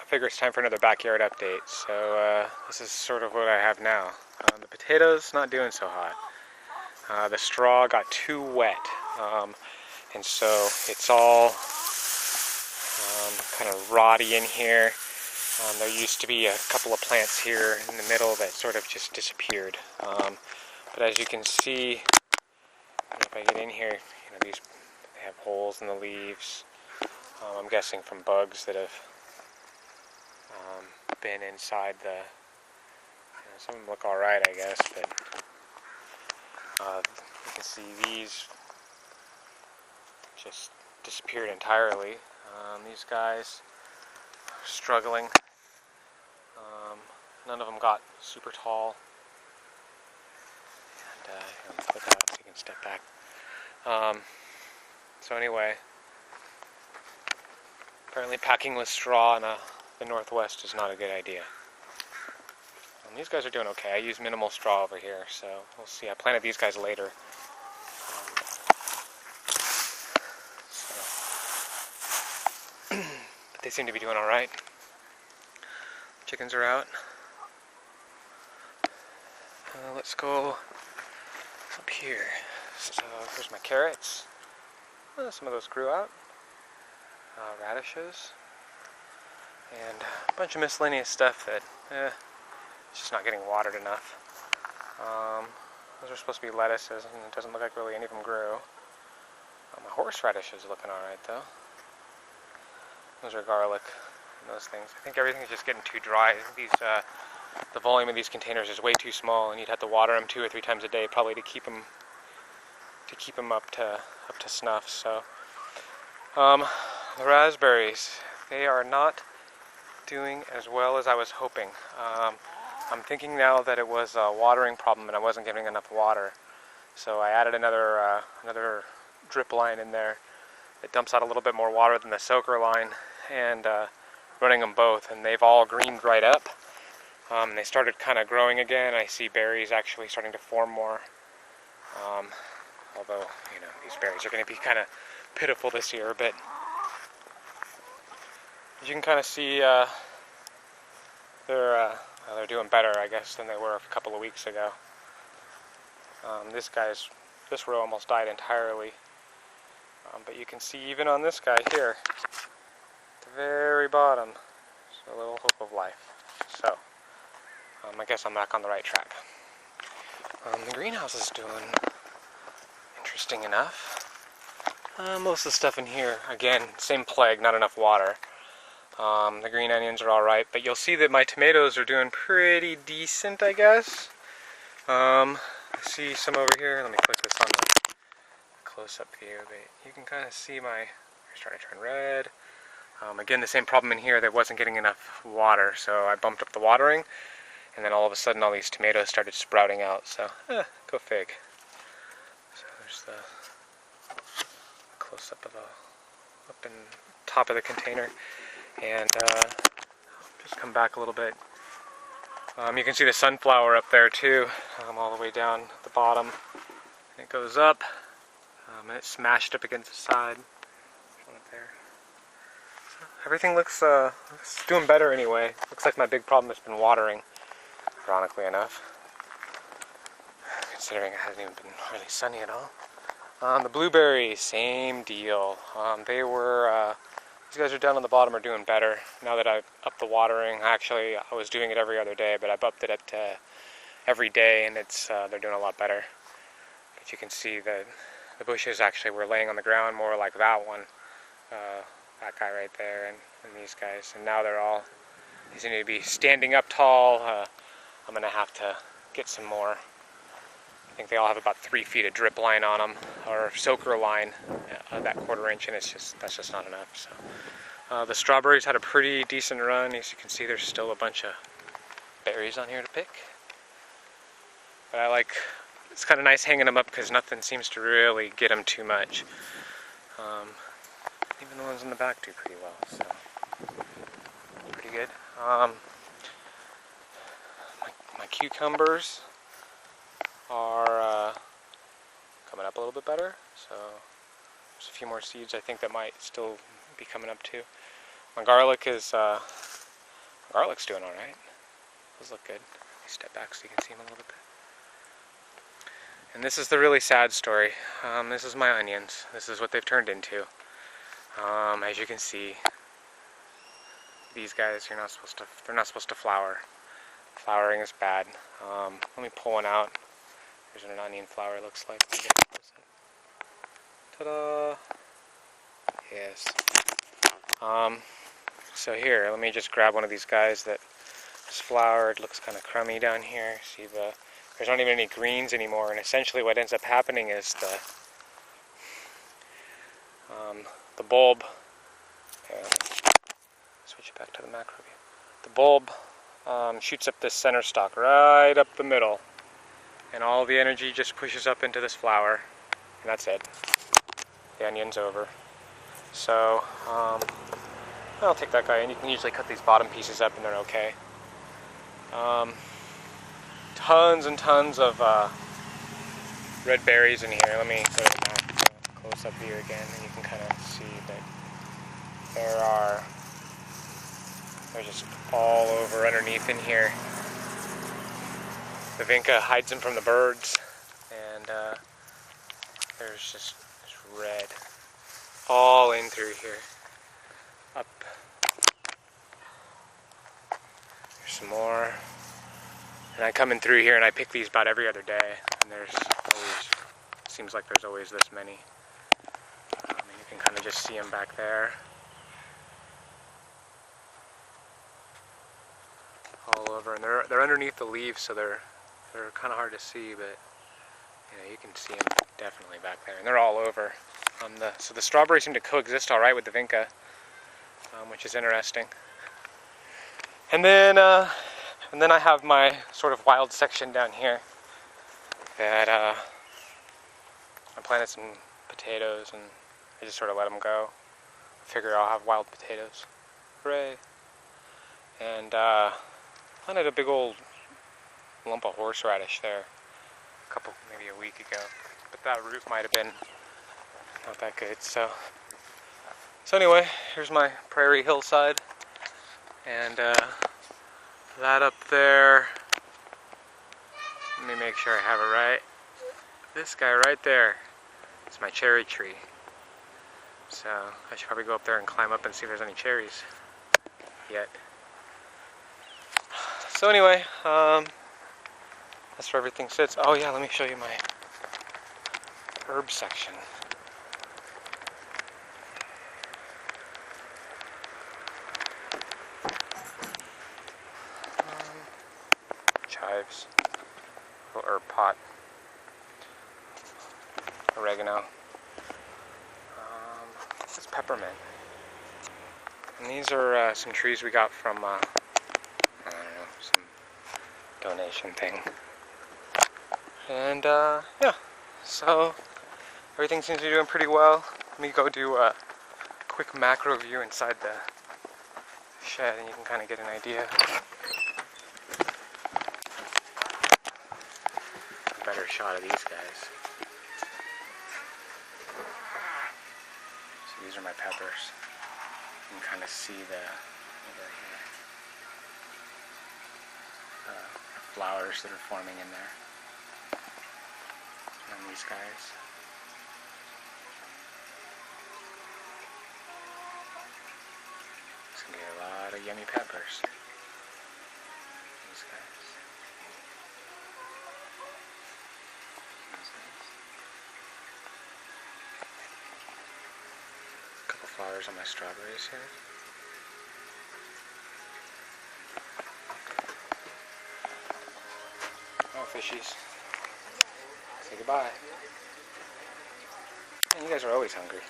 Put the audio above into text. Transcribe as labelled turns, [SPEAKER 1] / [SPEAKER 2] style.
[SPEAKER 1] figure it's time for another backyard update. So this is sort of what I have now. The potatoes not doing so hot. The straw got too wet, and so it's all kind of rotty in here. There used to be a couple of plants here in the middle that sort of just disappeared. But as you can see, if I get in here, they have holes in the leaves. I'm guessing from bugs that have been inside the. Some of them look all right, I guess, but you can see these just disappeared entirely. These guys are struggling. None of them got super tall. And look out so you can step back. So anyway, apparently packing with straw in the northwest is not a good idea. These guys are doing okay. I use minimal straw over here, so we'll see. I planted these guys later. But they seem to be doing all right. Chickens are out. Let's go up here. So here's my carrots. Some of those grew out. Radishes. And a bunch of miscellaneous stuff that it's just not getting watered enough. Those are supposed to be lettuces, and it doesn't look like really any of them grew. My horseradish is looking alright though. Those are garlic and those things. I think everything is just getting too dry. The volume of these containers is way too small, and you'd have to water them 2 or 3 times a day probably to keep them up to snuff. So the raspberries, they are not doing as well as I was hoping. I'm thinking now that it was a watering problem and I wasn't giving enough water. So I added another drip line in there that dumps out a little bit more water than the soaker line, and running them both, and they've all greened right up. They started kind of growing again. I see berries actually starting to form more. Although, these berries are going to be kind of pitiful this year, but as you can kind of see, they're doing better, I guess, than they were a couple of weeks ago. This row almost died entirely. But you can see even on this guy here, at the very bottom, there's a little hope of life. So, I guess I'm back on the right track. The greenhouse is doing interesting enough. Most of the stuff in here, again, same plague, not enough water. The green onions are alright, but you'll see that my tomatoes are doing pretty decent, I guess. I see some over here. Let me click this on the close-up view, but you can kind of see they're starting to turn red. Again, the same problem in here, that wasn't getting enough water, so I bumped up the watering, and then all of a sudden all these tomatoes started sprouting out, so go fig. So there's the close-up of up in top of the container. And just come back a little bit. You can see the sunflower up there too, all the way down at the bottom. And it goes up, and it's smashed up against the side. There's one up there. So everything looks doing better anyway. Looks like my big problem has been watering, ironically enough, considering it hasn't even been really sunny at all. The blueberries, same deal. These guys are down on the bottom are doing better now that I've upped the watering. Actually, I was doing it every other day, but I've upped it every day, and they're doing a lot better. But you can see that the bushes actually were laying on the ground more like that one, that guy right there, and these guys. And now they seem to be standing up tall. I'm going to have to get some more. I think they all have about 3 feet of drip line on them, or soaker line, that 1/4 inch, and that's just not enough. So the strawberries had a pretty decent run. As you can see, there's still a bunch of berries on here to pick. But it's kind of nice hanging them up because nothing seems to really get them too much. Even the ones in the back do pretty well, so pretty good. My cucumbers are coming up a little bit better, so there's a few more seeds I think that might still be coming up too. My garlic is garlic's doing alright. Those look good. Let me step back so you can see them a little bit. And this is the really sad story. This is my onions. This is what they've turned into. As you can see, these guys, they're not supposed to flower. Flowering is bad. Let me pull one out. Here's what an onion flower looks like. Ta-da! Yes. So here, let me just grab one of these guys that is flowered. Looks kind of crummy down here. See, there's not even any greens anymore, and essentially what ends up happening is the bulb. Switch it back to the macro view. The bulb shoots up this center stalk right up the middle, and all the energy just pushes up into this flower, and that's it. The onion's over. So I'll take that guy, and you can usually cut these bottom pieces up and they're okay. Tons and tons of red berries in here. Let me go to the map, close up view again, and you can kind of see that they're just all over underneath in here. The vinca hides them from the birds, and there's just red all in through here. Up. There's some more. And I come in through here and I pick these about every other day, and seems like there's always this many. And you can kind of just see them back there. All over, and they're underneath the leaves, so they're kind of hard to see, but you can see them definitely back there, and they're all over. So the strawberries seem to coexist all right with the vinca, which is interesting. And then I have my sort of wild section down here that I planted some potatoes, and I just sort of let them go. I figure I'll have wild potatoes. Hooray! And planted a big old lump of horseradish there maybe a week ago, but that root might have been not that good. So anyway, here's my prairie hillside, and that up there, let me make sure I have it right. This guy right there is my cherry tree. So I should probably go up there and climb up and see if there's any cherries yet. So anyway, that's where everything sits. Oh yeah, let me show you my herb section. Chives, little herb pot, oregano, this is peppermint. And these are some trees we got from, I don't know, some donation thing. And yeah, so everything seems to be doing pretty well. Let me go do a quick macro view inside the shed, and you can kind of get an idea. A better shot of these guys. So these are my peppers. You can kind of see over here, flowers that are forming in there. And these guys. It's going to be a lot of yummy peppers. These guys. A couple flowers on my strawberries here. Oh, fishies. Say goodbye. And you guys are always hungry.